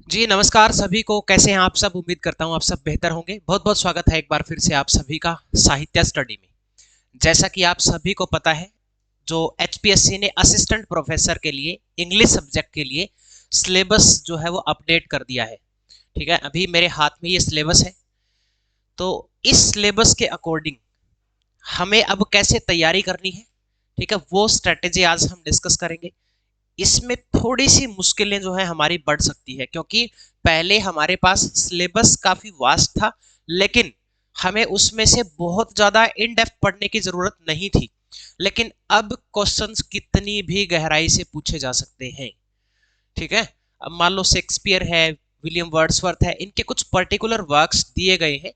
जी नमस्कार सभी को। कैसे हैं आप सब? उम्मीद करता हूं आप सब बेहतर होंगे। बहुत बहुत स्वागत है एक बार फिर से आप सभी का साहित्य स्टडी में। जैसा कि आप सभी को पता है, जो एचपीएससी ने असिस्टेंट प्रोफेसर के लिए इंग्लिश सब्जेक्ट के लिए सिलेबस जो है वो अपडेट कर दिया है। ठीक है, अभी मेरे हाथ में ये सिलेबस है। तो इस सिलेबस के अकॉर्डिंग हमें अब कैसे तैयारी करनी है, ठीक है, वो स्ट्रेटेजी आज हम डिस्कस करेंगे। इसमें थोड़ी सी मुश्किलें जो है हमारी बढ़ सकती है, क्योंकि पहले हमारे पास सिलेबस काफी वास्ट था, लेकिन हमें उसमें से बहुत ज्यादा इन डेप्थ पढ़ने की जरूरत नहीं थी। लेकिन अब क्वेश्चंस कितनी भी गहराई से पूछे जा सकते हैं। ठीक है, अब मान लो शेक्सपियर है, विलियम वर्ड्सवर्थ है, इनके कुछ पर्टिकुलर वर्क्स दिए गए हैं,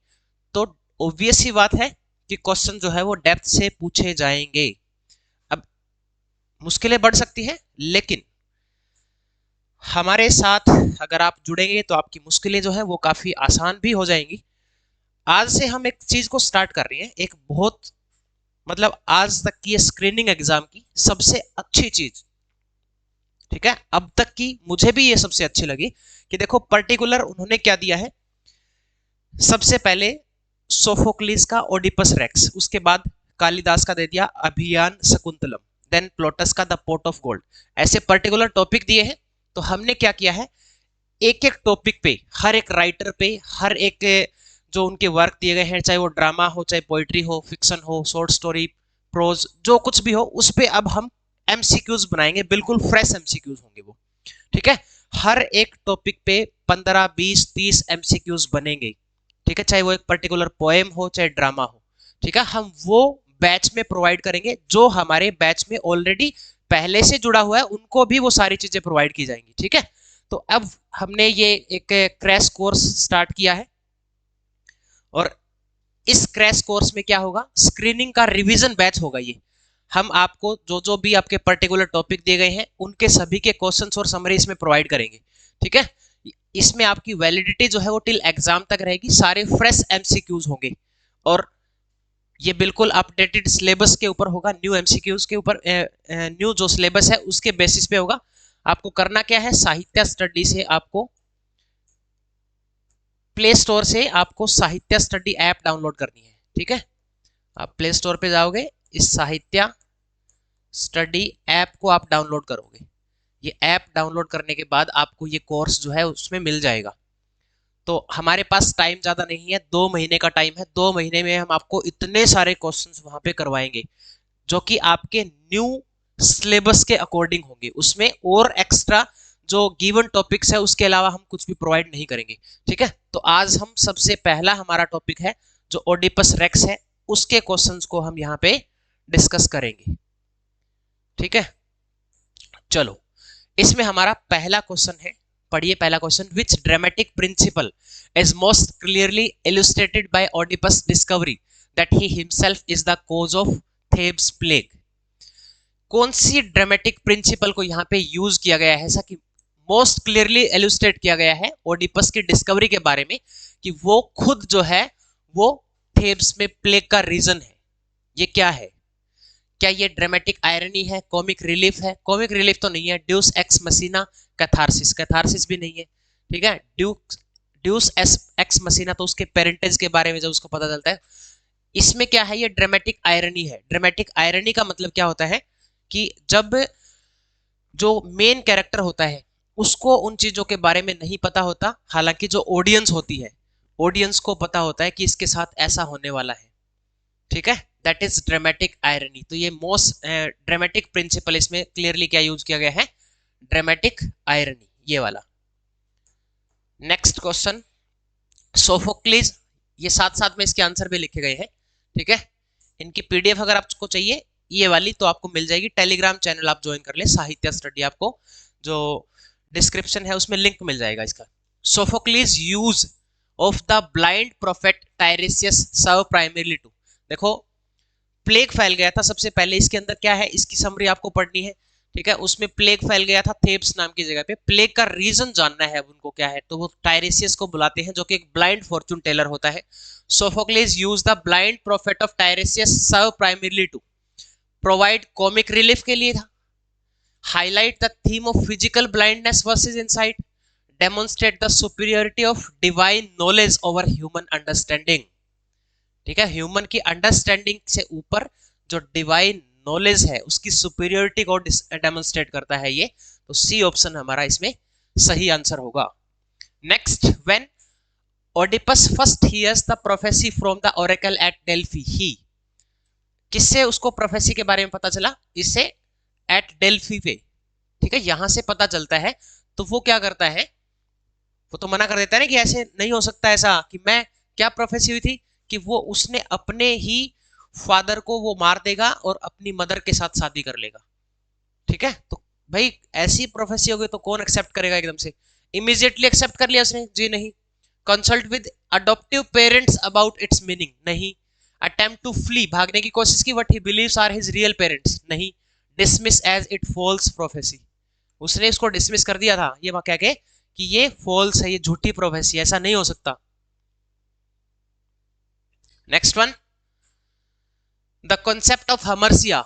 तो ऑब्वियस ही बात है कि क्वेश्चन जो है वो डेप्थ से पूछे जाएंगे। अब मुश्किलें बढ़ सकती है, लेकिन हमारे साथ अगर आप जुड़ेंगे तो आपकी मुश्किलें जो है वो काफी आसान भी हो जाएंगी। आज से हम एक चीज को स्टार्ट कर रहे हैं, एक बहुत मतलब आज तक की स्क्रीनिंग एग्जाम की सबसे अच्छी चीज। ठीक है, अब तक की मुझे भी ये सबसे अच्छी लगी कि देखो पर्टिकुलर उन्होंने क्या दिया है। सबसे पहले सोफोक्लिस का ओडिपस रेक्स, उसके बाद कालिदास का दे दिया अभियान शकुंतलम, देन प्लोटस का द पोर्ट ऑफ गोल्ड। ऐसे पर्टिकुलर टॉपिक दिए हैं। तो हमने क्या किया है, एक एक टॉपिक पे, हर एक राइटर पे, हर एक जो उनके वर्क दिए गए हैं, चाहे वो ड्रामा हो, चाहे पोइट्री हो, फिक्शन हो, शॉर्ट स्टोरी, प्रोज, जो कुछ भी हो, उस पे अब हम एमसीक्यूज बनाएंगे। बिल्कुल फ्रेश एमसीक्यूज होंगे वो। ठीक है, हर एक टॉपिक पे 15 20 30 एमसीक्यूज बनेंगे। ठीक है, चाहे वो एक पर्टिकुलर पोएम हो, चाहे ड्रामा हो। ठीक है, हम वो बैच में प्रोवाइड करेंगे। जो हमारे बैच में ऑलरेडी पहले से जुड़ा हुआ है उनको भी वो सारी चीजें प्रोवाइड की जाएंगी। ठीक है, तो अब हमने ये एक क्रैश कोर्स स्टार्ट किया है, और इस क्रैश कोर्स में क्या होगा, स्क्रीनिंग का रिवीजन बैच होगा ये। हम आपको जो जो भी आपके पर्टिकुलर टॉपिक दिए गए हैं उनके सभी के क्वेश्चंस और समरी इसमें प्रोवाइड करेंगे। ठीक है, इसमें आपकी वैलिडिटी जो है वो टिल एग्जाम तक रहेगी। सारे फ्रेश एमसीक्यूज होंगे, और ये बिल्कुल अपडेटेड सिलेबस के ऊपर होगा, न्यू एमसीक्यूज के ऊपर, न्यू जो सिलेबस है उसके बेसिस पे होगा। आपको करना क्या है, साहित्य स्टडी से आपको प्ले स्टोर से आपको साहित्य स्टडी ऐप डाउनलोड करनी है। ठीक है, आप प्ले स्टोर पे जाओगे, इस साहित्य स्टडी ऐप को आप डाउनलोड करोगे। ये ऐप डाउनलोड करने के बाद आपको ये कोर्स जो है उसमें मिल जाएगा। तो हमारे पास टाइम ज़्यादा नहीं है, 2 महीने का टाइम है। 2 महीने में हम आपको इतने सारे क्वेश्चंस वहां पे करवाएंगे जो कि आपके न्यू सिलेबस के अकॉर्डिंग होंगे। उसमें और एक्स्ट्रा जो गिवन टॉपिक्स है उसके अलावा हम कुछ भी प्रोवाइड नहीं करेंगे। ठीक है, तो आज हम सबसे पहला हमारा टॉपिक है जो ओडिपस रेक्स है, उसके क्वेश्चंस को हम यहाँ पे डिस्कस करेंगे। ठीक है, चलो, इसमें हमारा पहला क्वेश्चन है। पढ़िए पहला question, which dramatic principle is most clearly illustrated by Oedipus discovery that he himself is the cause of Thebes plague. कौन सी ड्रामेटिक प्रिंसिपल को यहाँ पे यूज किया गया है ऐसा कि मोस्ट क्लियरली इलुस्ट्रेट किया गया है ओडिपस की डिस्कवरी के बारे में, कि वो खुद जो है वो थेब्स में प्लेग का रीजन है। ये क्या है? क्या ये ड्रामेटिक आयरनी है, कॉमिक रिलीफ है? कॉमिक रिलीफ तो नहीं है। ड्यूस एक्स मसीना, कैथारसिस, कैथारसिस भी नहीं है। ठीक है, ड्यूस एक्स मसीना तो उसके पेरेंटेज के बारे में जब उसको पता चलता है। इसमें क्या है, ये ड्रामेटिक आयरनी है। ड्रामेटिक आयरनी का मतलब क्या होता है कि जब जो मेन कैरेक्टर होता है उसको उन चीजों के बारे में नहीं पता होता, हालांकि जो ऑडियंस होती है, ऑडियंस को पता होता है कि इसके साथ ऐसा होने वाला है। ठीक है, दैट इज ड्रामेटिक आयरनी। तो ये मोस्ट ड्रामेटिक प्रिंसिपल, इसमें क्लियरली क्या यूज किया गया है, ड्रामेटिक आयरनी, ये वाला। नेक्स्ट क्वेश्चन, सोफोक्लिस, ये साथ साथ में इसके आंसर भी लिखे गए हैं। ठीक है, इनकी पीडीएफ अगर आपको चाहिए ये वाली तो आपको मिल जाएगी। टेलीग्राम चैनल आप ज्वाइन कर ले, साहित्य स्टडी, आपको जो डिस्क्रिप्शन है उसमें लिंक मिल जाएगा इसका। Sophocles use of the blind prophet Tiresias serve primarily to. देखो, प्लेग फैल गया था सबसे पहले, इसके अंदर क्या है इसकी समरी आपको पढ़नी है। ठीक है, उसमें प्लेग फैल गया था थेब्स नाम की जगह पे। प्लेग का रीजन जानना है उनको क्या है, तो वो टायरेसियस को बुलाते हैं जो कि एक ब्लाइंड फॉर्चून टेलर होता है। Sophocles use the blind prophet of Tiresias serve primarily to provide comic relief के लिए था, highlight the theme of physical blindness versus insight, demonstrate the superiority of divine knowledge over human understanding. ठीक है, human की understanding से ऊपर जो divine knowledge है उसकी सुपीरियरिटी को डेमोन्स्ट्रेट करता है ये। तो सी ऑप्शन हमारा इसमें सही आंसर होगा। Next, when Oedipus first hears the prophecy from the oracle at Delphi, he किससे उसको प्रोफेसी के बारे में पता चला? इससे एट डेल्फी पे। ठीक है, यहां से पता चलता है। तो वो क्या करता है, वो तो मना कर देता है ना कि ऐसे नहीं हो सकता ऐसा कि मैं, क्या प्रोफेसी हुई थी कि वो उसने अपने ही फादर को वो मार देगा और अपनी मदर के साथ शादी कर लेगा। ठीक है, तो भाई ऐसी प्रोफेसी हो गई तो कौन एक्सेप्ट करेगा एकदम से? इमीडिएटली एक्सेप्ट कर लिया उसने, जी नहीं। Consult with adoptive parents about its meaning, नहीं। अटेम्प्ट टू फ्ली, भागने की कोशिश की, but he believes are his real parents, नहीं। Dismiss as it false prophecy, उसने इसको डिसमिस कर दिया था ये कह के कि ये फॉल्स है, ये झूठी प्रोफेसी, ऐसा नहीं हो सकता। Next one, the concept of hamartia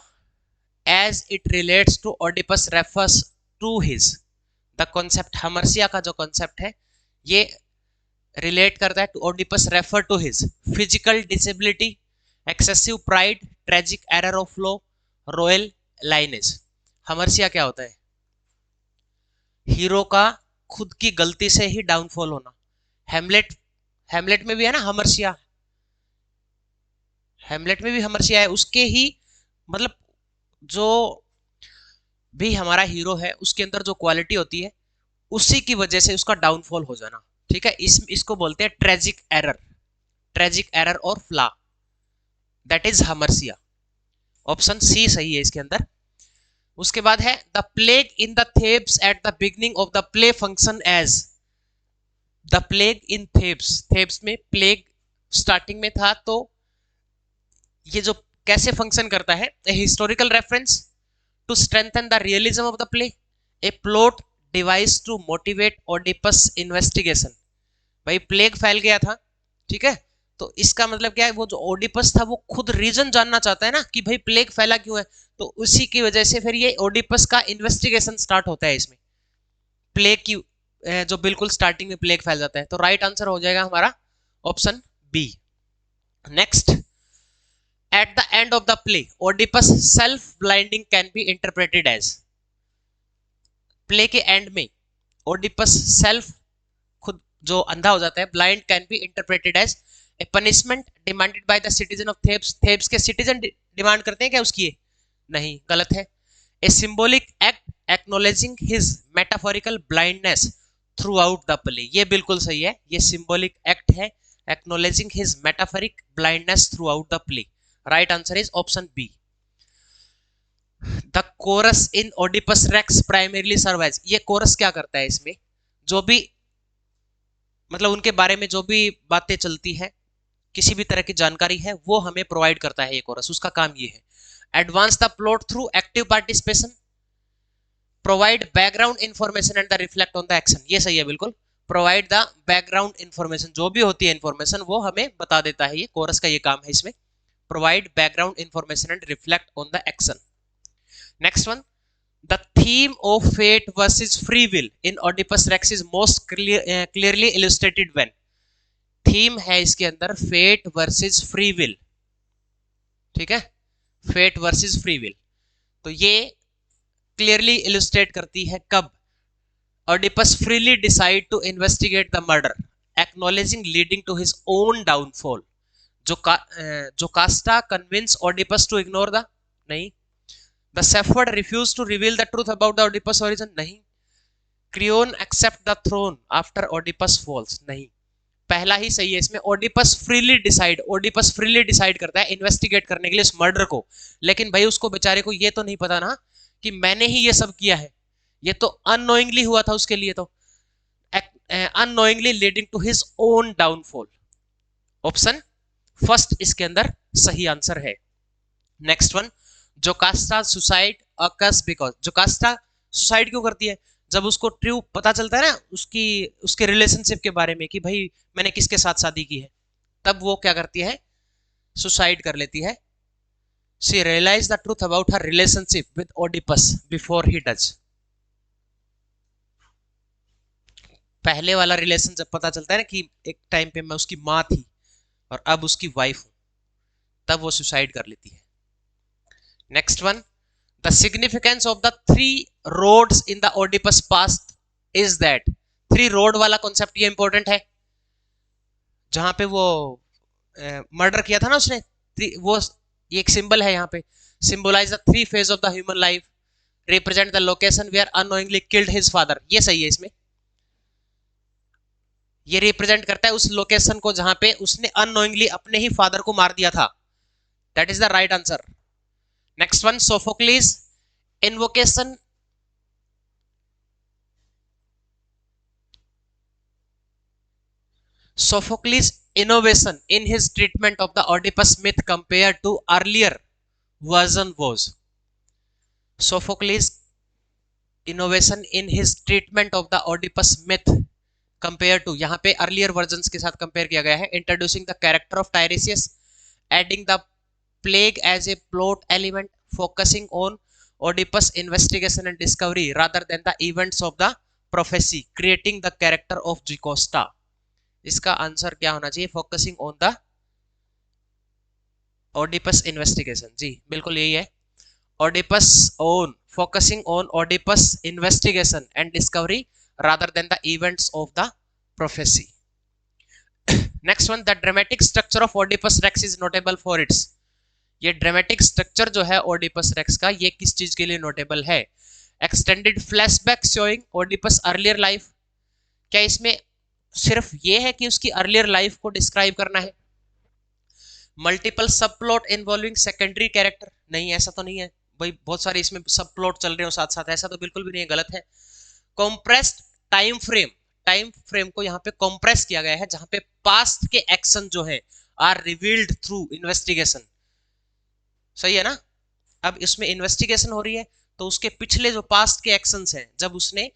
as it relates to Oedipus refers to his, the concept hamartia का जो कॉन्सेप्ट है ये रिलेट करता है to Oedipus refer to his physical disability, excessive pride, tragic error of law, royal lineage. Hamartia क्या होता है? Hero का खुद की गलती से ही डाउनफॉल होना। हेमलेट, हेमलेट में भी है ना हमर्सिया, हेमलेट में भी हमर्सिया है, उसके ही मतलब जो भी हमारा हीरो है उसके अंदर जो क्वालिटी होती है उसी की वजह से उसका डाउनफॉल हो जाना। ठीक है, इसको बोलते हैं ट्रेजिक एरर, ट्रेजिक एरर और flaw, that is hamartia. Option C सही है इसके अंदर। उसके बाद है the plague in the Thebes at the beginning of the play function as, the plague in Thebes, Thebes में प्लेग स्टार्टिंग में था, तो ये जो कैसे फंक्शन करता है? A historical reference to strengthen the realism of the play, a plot device to motivate Oedipus investigation. भाई प्लेग फैल गया था, ठीक है, तो इसका मतलब क्या है, वो जो ओडिपस था वो खुद रीजन जानना चाहता है ना कि भाई प्लेग फैला क्यों है, तो उसी की वजह से फिर ये ओडिपस का इन्वेस्टिगेशन स्टार्ट होता है इसमें, प्लेग की जो बिल्कुल स्टार्टिंग में प्लेग फैल जाता है। तो राइट आंसर हो जाएगा हमारा option B. Next, at the end of the play Oedipus self blinding can be interpreted as, play के एंड में ओडिपस सेल्फ खुद जो अंधा हो जाता है, blind, can be interpreted as a punishment demanded by the citizen of Thebes, Thebes के citizen demand करते हैं क्या उसकी? नहीं, गलत है। A symbolic act acknowledging his metaphorical blindness throughout the play, ये बिल्कुल सही है, ये सिंबॉलिक एक्ट है acknowledging his metaphoric blindness throughout the play. Right answer is option B. The chorus in Oedipus Rex primarily serve as, ये chorus क्या करता है? इसमें जो भी मतलब उनके बारे में जो भी बातें चलती है, किसी भी तरह की जानकारी है, वो हमें प्रोवाइड करता है ये कोरस, उसका काम ये है। Advance the plot through active participation, provide background information and the reflect on the action, ये सही है बिल्कुल। प्रोवाइड द बैकग्राउंड इंफॉर्मेशन, जो भी होती है इंफॉर्मेशन वो हमें बता देता है, ये कोरस का ये काम है इसमें, provide background information and reflect on the action. Next one, the theme of fate versus free will in Oedipus Rex is most clearly illustrated when, theme है इसके अंदर फेट वर्सेस फ्री विल, ठीक है, फेट वर्सेस फ्री विल, तो ये clearly illustrate करती है कब? Oedipus freely decide to investigate the murder, acknowledging leading to his own downfall, जो Costa convince Oedipus to ignore the, नहीं। The Shepherd refused to reveal the truth about the Oedipus origin, नहीं। Creon accept the throne after Oedipus falls, नहीं। पहला ही सही है इसमें, Oedipus freely decide, Oedipus freely decide करता है इन्वेस्टिगेट करने के लिए इस मर्डर को, लेकिन भाई उसको बेचारे को ये तो नहीं पता ना कि मैंने ही ये सब किया है, ये तो अननोइंगली हुआ था उसके लिए, तो unknowingly leading to his own downfall. Option first इसके अंदर सही आंसर है। Next one, Jocasta suicide occurs because, Jocasta suicide क्यों करती है? जब उसको ट्रू पता चलता है ना उसके रिलेशनशिप के बारे में कि भाई मैंने किसके साथ शादी की है, तब वो क्या करती है? सुसाइड कर लेती है। She realise the truth about her relationship with Oedipus before he does. पहले वाला रिलेशन जब पता चलता है ना कि एक टाइम पे मैं उसकी माँ थी और अब उसकी वाइफ हूं, तब वो सुसाइड कर लेती है। Next one, the significance of the three roads in the Oedipus past is that. Three road वाला कॉन्सेप्ट ये इंपॉर्टेंट है, जहां पे वो मर्डर किया था ना उसने, वो ये एक सिंबल है यहाँ पे, symbolise the three phase of the human life, represent the location where unknowingly killed his father. ये सही है, इसमें ये रिप्रेजेंट करता है उस लोकेशन को जहां पे उसने अननोइंगली अपने ही फादर को मार दिया था। That is the right answer. Next one, Sophocles invocation Sophocles' innovation in his treatment of the Oedipus myth compared to earlier version was। Sophocles' innovation in his treatment of the Oedipus myth compared to, यहाँ पे earlier versions के साथ compare किया गया है, introducing the character of Tiresias, adding the plague as a plot element, focusing on Oedipus' investigation and discovery rather than the events of the prophecy, creating the character of Jocasta। इसका answer क्या होना चाहिए, focusing on the Oedipus investigation. जी बिल्कुल यही है, Oedipus on, focusing on Oedipus investigation and discovery rather than the events of the prophecy. Next one, the dramatic structure of Oedipus Rex is notable for its. ये dramatic structure जो है Oedipus racks का, ये किस चीज के लिए notable है? Extended flashback showing Oedipus earlier life. क्या इसमें सिर्फ ये है कि उसकी अर्लियर लाइफ को डिस्क्राइब करना है? मल्टीपल सब प्लॉट इन्वॉल्विंग सेकेंडरी कैरेक्टर, नहीं ऐसा तो नहीं है भाई, बहुत सारे इसमें सब प्लॉट चल रहे हो साथ साथ, ऐसा तो बिल्कुल भी नहीं है, गलत है। Compressed time frame, time frame को यहाँ पे कॉम्प्रेस किया गया है, जहां पे पास्ट के एक्शन जो है आर रिवील्ड थ्रू इन्वेस्टिगेशन। सही है ना? अब इसमें इन्वेस्टिगेशन हो रही है तो उसके पिछले जो पास्ट के एक्शंस हैं, जब उसने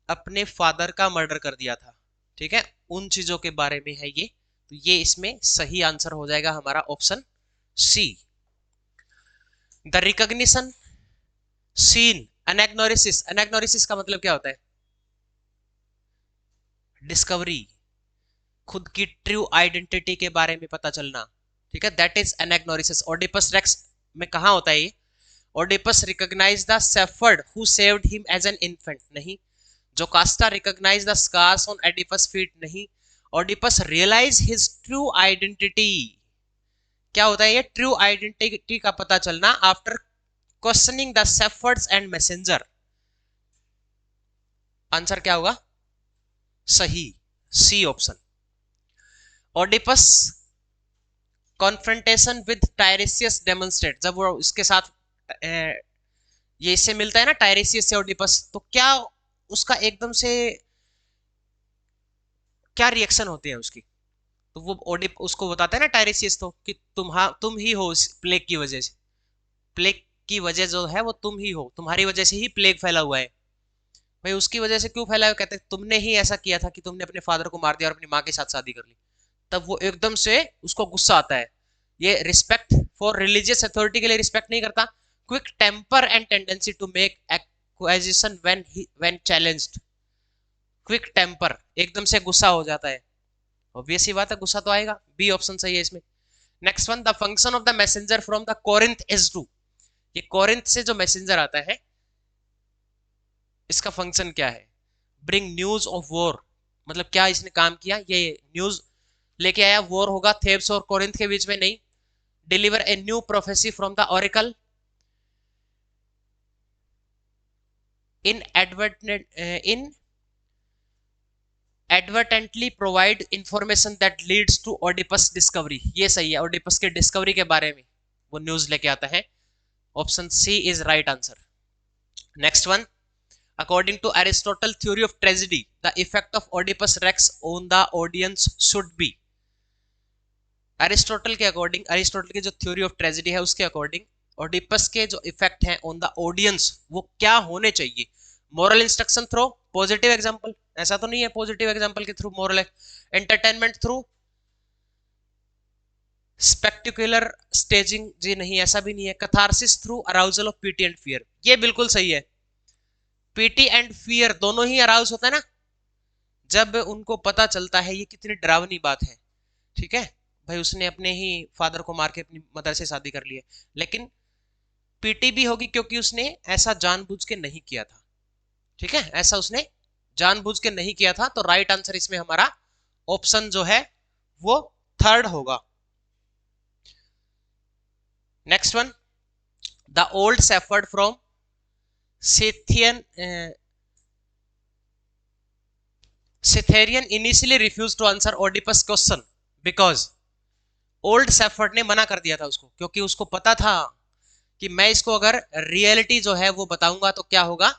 अपने फादर का मर्डर कर दिया था, ठीक है, उन चीजों के बारे में है ये, तो ये इसमें सही आंसर हो जाएगा हमारा option C. The recognition scene anagnorisis, anagnorisis का मतलब क्या होता है? डिस्कवरी, खुद की ट्रू आइडेंटिटी के बारे में पता चलना, ठीक है, that is anagnorisis. Oedipus Rex में कहां होता है ये? Oedipus recognize the shepherd who saved him as an infant, नहीं। Jocasta recognize the scars on Oedipus feet, नहीं। Oedipus realize his true identity, क्या होता है ये? ट्रू आइडेंटिटी का पता चलना after questioning the shepherds and messenger. Answer क्या होगा? सही, C option. Oedipus confrontation with Tiresias demonstrate, जब वो इसके साथ ये इससे मिलता है ना टायरेसियस से ओडिपस, तो क्या उसका एकदम से क्या रिएक्शन होती है उसकी? तो वो ओडिप उसको बताता है ना टायरेसियस तो कि तुम ही हो इस प्लेग की वजह से, प्लेग की वजह जो है वो तुम ही हो, तुम्हारी वजह से ही प्लेग फैला हुआ है। भाई उसकी वजह से क्यों फैला है? कहते हैं तुमने ही ऐसा किया था कि तुमने अपने फादर को मार दिया और अपनी माँ के साथ शादी कर ली। तब वो एकदम से उसको गुस्सा आता है। ये रिस्पेक्ट फॉर रिलीजियस अथॉरिटी के लिए रिस्पेक्ट नहीं करता। Quick temper and tendency to make accusation when challenged. Quick temper, एकदम से गुस्सा हो जाता है, ऑब्वियस ही बात है गुस्सा तो आएगा, बी ऑप्शन सही है इसमें। Next one, the function of the messenger from the Corinth is to. ये कोरिंथ से जो मैसेंजर आता है इसका फंक्शन क्या है? ब्रिंग न्यूज ऑफ वॉर, मतलब क्या इसने काम किया? ये न्यूज लेके आया, वॉर होगा थेब्स और कोरिंथ के बीच में, नहीं। Deliver a new prophecy from the oracle, inadvertently provide information that leads to Oedipus discovery. ये सही है, ओडिपस के डिस्कवरी के बारे में वो न्यूज लेके आता है। Option C is right answer. Next one, according to Aristotle theory of tragedy the effect of Oedipus Rex on the audience should be. Aristotle के अकॉर्डिंग, एरिस्टोटल की जो थ्योरी ऑफ ट्रेजेडी है उसके अकॉर्डिंग ओडिपस के जो effect हैं on the audience वो क्या होने चाहिए? Moral instruction through, positive example, ऐसा तो नहीं है पॉजिटिव एग्जांपल के थ्रू मोरल है, एंटरटेनमेंट थ्रू, स्पेक्टिकुलर स्टेजिंग, जी नहीं ऐसा भी नहीं है, catharsis through arousal of PT and fear, ये बिल्कुल सही है। पीटी एंड फियर दोनों ही अराउज होता है ना जब उनको पता चलता है, ये कितनी डरावनी बात है, ठीक है भाई, उसने अपने ही फादर को मार के अपनी मदर से शादी कर ली है, लेकिन पीटी भी होगी क्योंकि उसने ऐसा जानबूझ के नहीं किया था, ठीक है, ऐसा उसने जानबूझ के नहीं किया था। तो राइट आंसर इसमें हमारा ऑप्शन जो है वो थर्ड होगा। Next one, the old shepherd from Cytherean initially refused to answer Oedipus' question because old shepherd ने मना कर दिया था उसको, क्योंकि उसको पता था कि मैं इसको अगर रियलिटी जो है वो बताऊंगा तो क्या होगा,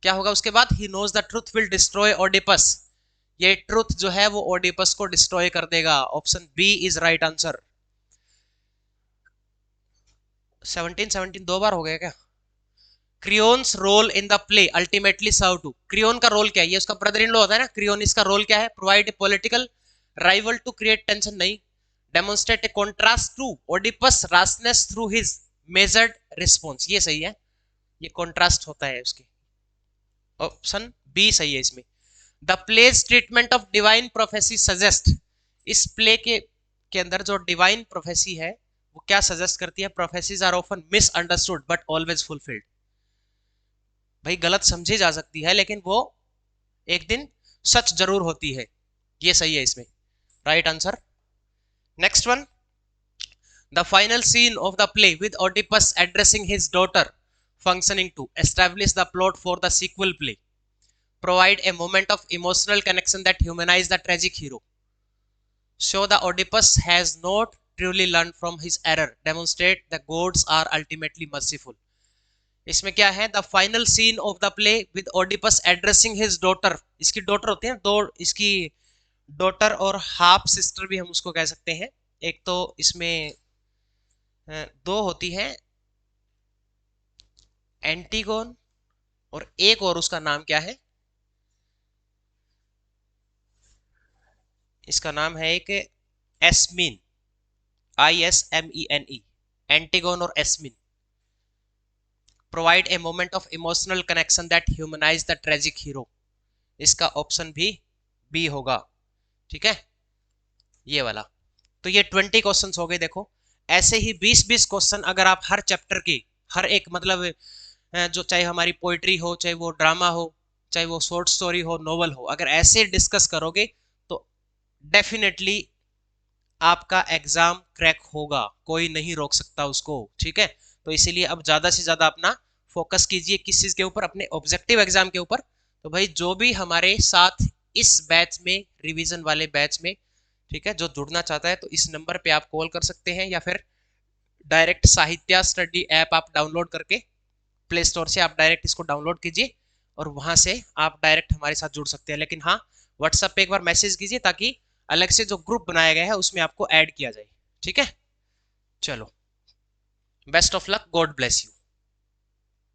क्या होगा उसके बाद, he knows the truth will destroy Oedipus, ये ट्रूथ जो है वो ओडिपस को डिस्ट्रॉय कर देगा। Option B is right answer. 17 दो बार हो गया क्या? Creon's role in the play ultimately serve to, Creon का रोल क्या है, ये उसका ब्रदर इन लॉ होता है ना, क्रियोन इसका रोल क्या है, provide a political rival to create tension, नहीं, demonstrate a contrast to Oedipus rashness through his measured response, ये सही है, ये कॉन्ट्रास्ट होता है उसकी, ऑप्शन बी सही है इसमें। The play's treatment of divine prophecy suggest, इस प्ले के अंदर जो डिवाइन प्रोफेसी है वो क्या सजेस्ट करती है, prophecies are often misunderstood but always fulfilled, भाई गलत समझी जा सकती है लेकिन वो एक दिन सच जरूर होती है, ये सही है इसमें, right answer. Next one, the final scene of the play with Oedipus addressing his daughter functioning to establish the plot for the sequel play, provide a moment of emotional connection that humanize the tragic hero, show the Oedipus has not truly learned from his error, demonstrate the gods are ultimately merciful। इसमें क्या है, the final scene of the play with Oedipus addressing his daughter, इसकी daughter होती है दो, इसकी daughter और half sister भी हम उसको कह सकते हैं, एक तो इसमें दो होती है एंटीगोन और एक और उसका नाम क्या है, इसका नाम है एक एस्मिन, ISMENE, एंटीगोन और Ismene. Provide a moment of emotional connection that humanize the tragic hero, इसका ऑप्शन भी बी होगा, ठीक है, ये वाला। तो ये 20 क्वेश्चंस हो गए। देखो ऐसे ही 20-20 क्वेश्चन अगर आप हर चैप्टर के हर एक, मतलब जो चाहे हमारी पोइट्री हो, चाहे वो ड्रामा हो, चाहे वो शॉर्ट स्टोरी हो, नोवेल हो, अगर ऐसे डिस्कस करोगे तो डेफिनेटली आपका एग्जाम क्रैक होगा, कोई नहीं रोक सकता उसको, ठीक है। तो इसीलिए अब ज्यादा से ज्यादा अपना फोकस कीजिए किस चीज के ऊपर, अपने ऑब्जेक्टिव एग्जाम के ऊपर। तो भाई जो भी हमारे साथ इस बैच में, रिवीजन वाले बैच में, ठीक है, जो जुड़ना चाहता है तो इस नंबर पे आप कॉल कर सकते हैं, या फिर डायरेक्ट साहित्य स्टडी ऐप आप डाउनलोड करके प्ले स्टोर से आप डायरेक्ट इसको डाउनलोड कीजिए और वहां से आप डायरेक्ट हमारे साथ जुड़ सकते हैं। लेकिन हाँ, व्हाट्सएप पे एक बार मैसेज कीजिए ताकि अलग से जो ग्रुप बनाया गया है उसमें आपको ऐड किया जाए, ठीक है। चलो, best of luck, God bless you.